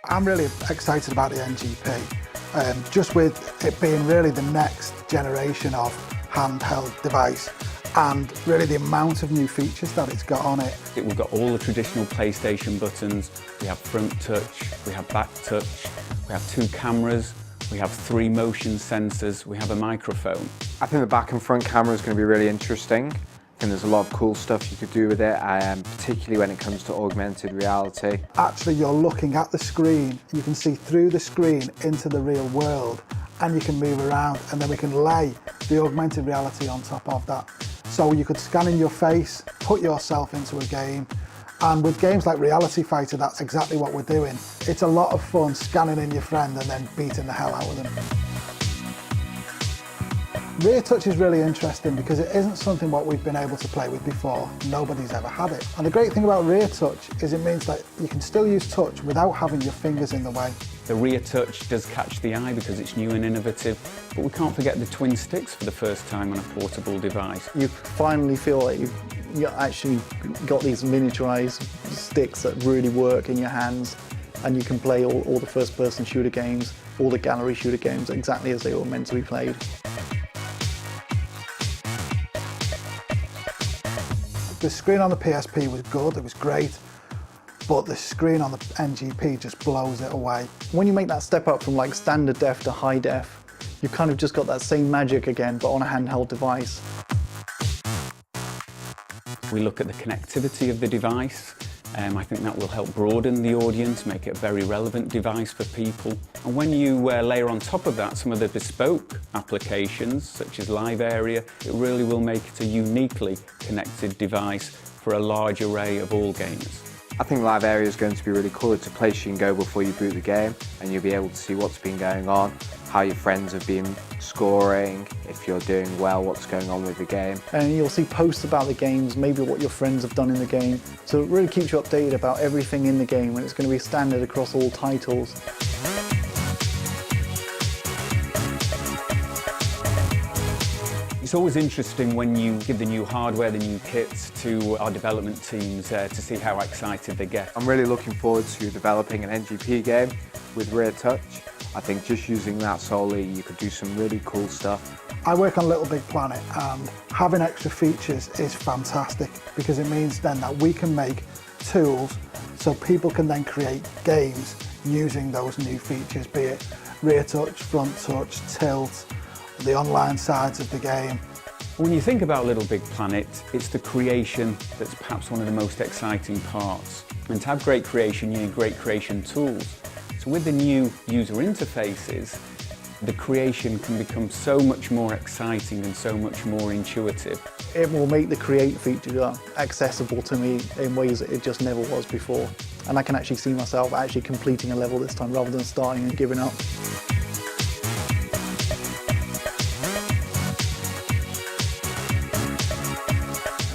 I'm really excited about the NGP, just with it being really the next generation of handheld device and really the amount of new features that it's got on it. We've got all the traditional PlayStation buttons, we have front touch, we have back touch, we have 2 cameras, we have 3 motion sensors, we have a microphone. I think the back and front camera is going to be really interesting. I think there's a lot of cool stuff you could do with it, particularly when it comes to augmented reality. Actually, you're looking at the screen, you can see through the screen into the real world, and you can move around, and then we can lay the augmented reality on top of that. So you could scan in your face, put yourself into a game, and with games like Reality Fighter, that's exactly what we're doing. It's a lot of fun scanning in your friend and then beating the hell out of them. Rear touch is really interesting because it isn't something what we've been able to play with before. Nobody's ever had it. And the great thing about rear touch is it means that you can still use touch without having your fingers in the way. The rear touch does catch the eye because it's new and innovative, but we can't forget the twin sticks for the first time on a portable device. You finally feel like you've actually got these miniaturized sticks that really work in your hands, and you can play all the first-person shooter games, all the gallery shooter games exactly as they were meant to be played. The screen on the PSP was good, it was great, but the screen on the NGP just blows it away. When you make that step up from like standard def to high def, you've kind of just got that same magic again, but on a handheld device. We look at the connectivity of the device. I think that will help broaden the audience, make it a very relevant device for people. And when you layer on top of that some of the bespoke applications, such as Live Area, it really will make it a uniquely connected device for a large array of all gamers. I think Live Area is going to be really cool. It's a place you can go before you boot the game, and you'll be able to see what's been going on, how your friends have been scoring, if you're doing well, what's going on with the game. And you'll see posts about the games, maybe what your friends have done in the game. So it really keeps you updated about everything in the game, and it's going to be standard across all titles. It's always interesting when you give the new hardware, the new kits to our development teams to see how excited they get. I'm really looking forward to developing an NGP game with rear touch. I think just using that solely, you could do some really cool stuff. I work on Little Big Planet, and having extra features is fantastic because it means then that we can make tools so people can then create games using those new features, be it rear touch, front touch, tilt, the online sides of the game. When you think about Little Big Planet, it's the creation that's perhaps one of the most exciting parts. And to have great creation, you need great creation tools. So with the new user interfaces, the creation can become so much more exciting and so much more intuitive. It will make the create feature accessible to me in ways that it just never was before. And I can actually see myself actually completing a level this time rather than starting and giving up.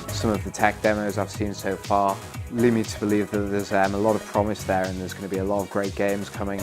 Some of the tech demos I've seen so far lead me to believe that there's a lot of promise there, and there's going to be a lot of great games coming.